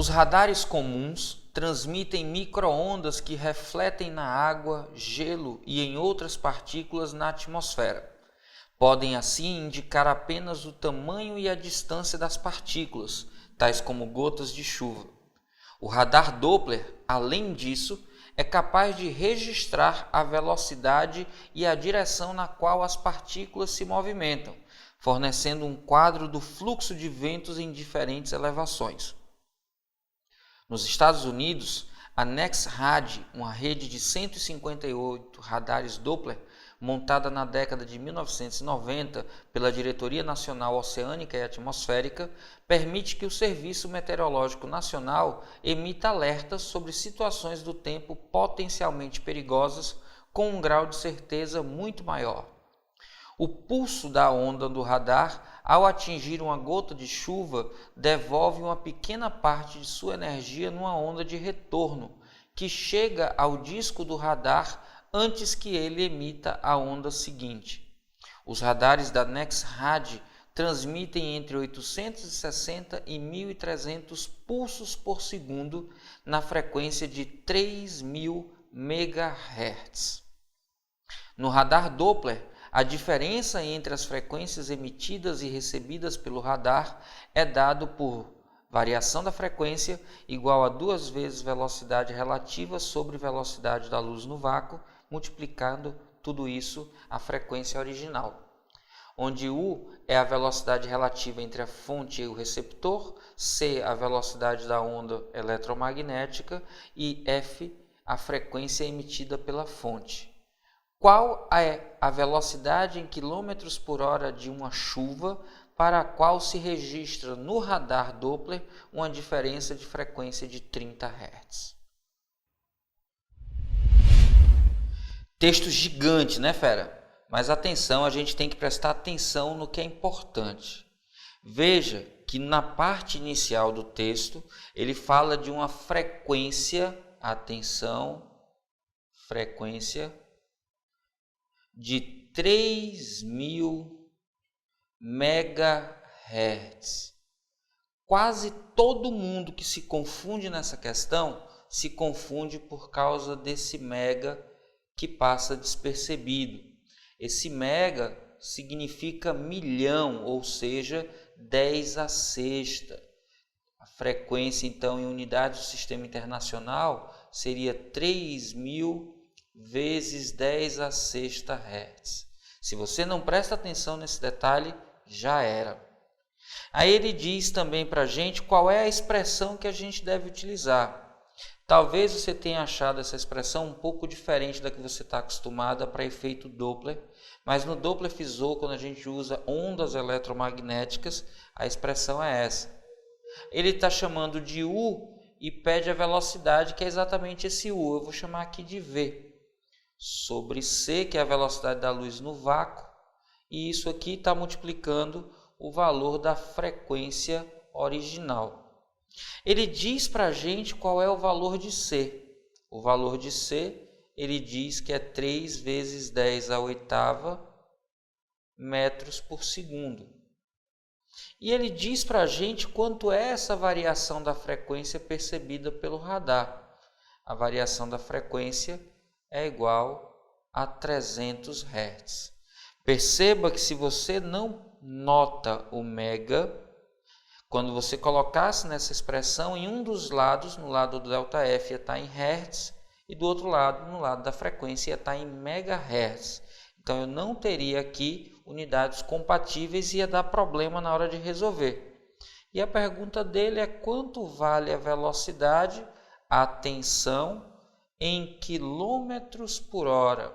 Os radares comuns transmitem micro-ondas que refletem na água, gelo e em outras partículas na atmosfera. Podem assim indicar apenas o tamanho e a distância das partículas, tais como gotas de chuva. O radar Doppler, além disso, é capaz de registrar a velocidade e a direção na qual as partículas se movimentam, fornecendo um quadro do fluxo de ventos em diferentes elevações. Nos Estados Unidos, a NEXRAD, uma rede de 158 radares Doppler, montada na década de 1990 pela Diretoria Nacional Oceânica e Atmosférica, permite que o Serviço Meteorológico Nacional emita alertas sobre situações do tempo potencialmente perigosas com um grau de certeza muito maior. O pulso da onda do radar, ao atingir uma gota de chuva, devolve uma pequena parte de sua energia numa onda de retorno, que chega ao disco do radar antes que ele emita a onda seguinte. Os radares da NEXRAD transmitem entre 860 e 1.300 pulsos por segundo na frequência de 3.000 MHz. No radar Doppler, a diferença entre as frequências emitidas e recebidas pelo radar é dado por variação da frequência igual a 2 vezes velocidade relativa sobre velocidade da luz no vácuo, multiplicando tudo isso a frequência original, onde U é a velocidade relativa entre a fonte e o receptor, C a velocidade da onda eletromagnética e F a frequência emitida pela fonte. Qual é a velocidade em quilômetros por hora de uma chuva para a qual se registra no radar Doppler uma diferença de frequência de 30 Hz? Texto gigante, né, fera? Mas atenção, a gente tem que prestar atenção no que é importante. Veja que na parte inicial do texto, ele fala de uma frequência, atenção, frequência de 3.000 MHz. Quase todo mundo que se confunde nessa questão se confunde por causa desse mega que passa despercebido. Esse mega significa milhão, ou seja, 10 à sexta. A frequência, então, em unidades do sistema internacional seria 3.000 vezes 10 à sexta Hz. Se você não presta atenção nesse detalhe, já era. Aí ele diz também para a gente qual é a expressão que a gente deve utilizar. Talvez você tenha achado essa expressão um pouco diferente da que você está acostumada para efeito Doppler, mas no Doppler Fizeau, quando a gente usa ondas eletromagnéticas, a expressão é essa. Ele está chamando de U e pede a velocidade, que é exatamente esse U. Eu vou chamar aqui de V. Sobre C, que é a velocidade da luz no vácuo, e isso aqui está multiplicando o valor da frequência original. Ele diz para a gente qual é o valor de C. O valor de C, ele diz que é 3 vezes 10 à oitava metros por segundo. E ele diz para a gente quanto é essa variação da frequência percebida pelo radar. A variação da frequência é igual a 300 Hz. Perceba que se você não nota o mega, quando você colocasse nessa expressão, em um dos lados, no lado do ΔF, ia estar em Hertz, e do outro lado, no lado da frequência, ia estar em MHz. Então, eu não teria aqui unidades compatíveis e ia dar problema na hora de resolver. E a pergunta dele é quanto vale a velocidade, atenção, em quilômetros por hora.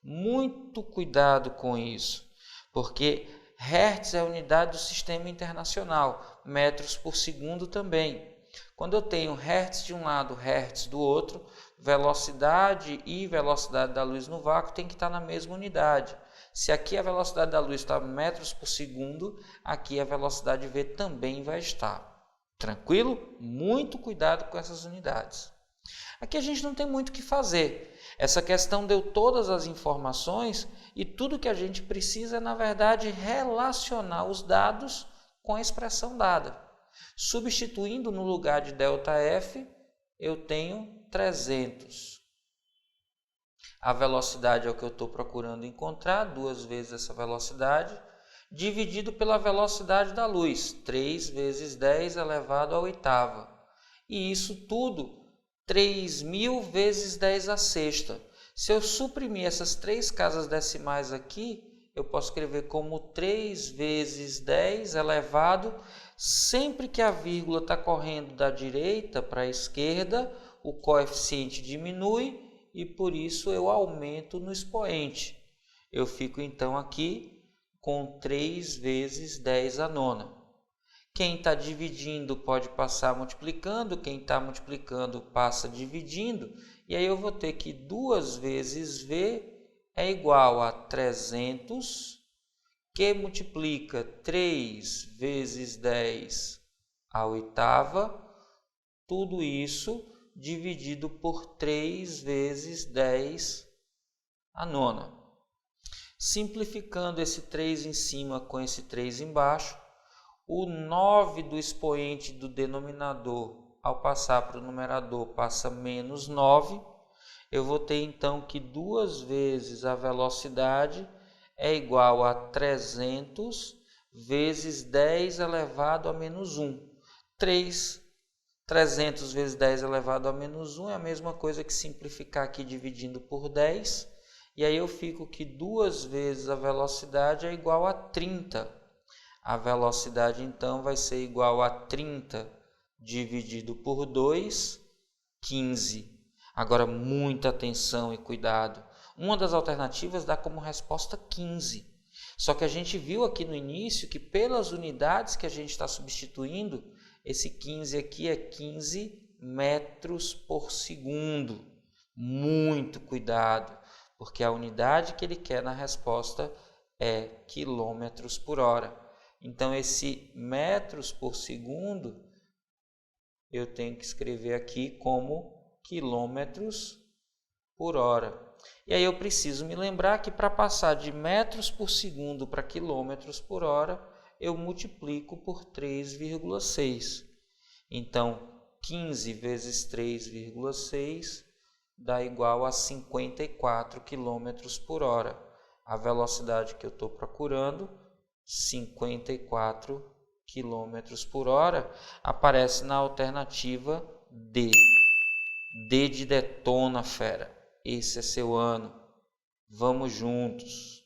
Muito cuidado com isso, porque Hertz é a unidade do sistema internacional, metros por segundo também. Quando eu tenho Hertz de um lado, Hertz do outro, velocidade e velocidade da luz no vácuo tem que estar na mesma unidade. Se aqui a velocidade da luz está metros por segundo, aqui a velocidade V também vai estar. Tranquilo? Muito cuidado com essas unidades. Aqui a gente não tem muito o que fazer. Essa questão deu todas as informações e tudo que a gente precisa é, na verdade, relacionar os dados com a expressão dada. Substituindo no lugar de ΔF, eu tenho 300. A velocidade é o que eu estou procurando encontrar, 2 vezes essa velocidade, dividido pela velocidade da luz, 3 vezes 10 elevado à oitava. E isso tudo, 3.000 vezes 10 à sexta. Se eu suprimir essas 3 casas decimais aqui, eu posso escrever como 3 vezes 10 elevado, sempre que a vírgula está correndo da direita para a esquerda, o coeficiente diminui e por isso eu aumento no expoente. Eu fico então aqui com 3 vezes 10 à nona. Quem está dividindo pode passar multiplicando, quem está multiplicando passa dividindo, e aí eu vou ter que 2 vezes V é igual a 300, que multiplica 3 vezes 10 à oitava, tudo isso dividido por 3 vezes 10 à nona. Simplificando esse 3 em cima com esse 3 embaixo, o 9 do expoente do denominador, ao passar para o numerador, passa menos 9. Eu vou ter então que 2 vezes a velocidade é igual a 300 vezes 10 elevado a menos 1. 300 vezes 10 elevado a menos 1 é a mesma coisa que simplificar aqui dividindo por 10. E aí eu fico que 2 vezes a velocidade é igual a 30. A velocidade, então, vai ser igual a 30 dividido por 2, 15. Agora, muita atenção e cuidado. Uma das alternativas dá como resposta 15. Só que a gente viu aqui no início que pelas unidades que a gente está substituindo, esse 15 aqui é 15 metros por segundo. Muito cuidado, porque a unidade que ele quer na resposta é quilômetros por hora. Então, esse metros por segundo, eu tenho que escrever aqui como quilômetros por hora. E aí eu preciso me lembrar que para passar de metros por segundo para quilômetros por hora, eu multiplico por 3,6. Então, 15 vezes 3,6 dá igual a 54 quilômetros por hora. A velocidade que eu estou procurando, 54 km por hora, aparece na alternativa D. D de detona, fera. Esse é seu ano. Vamos juntos.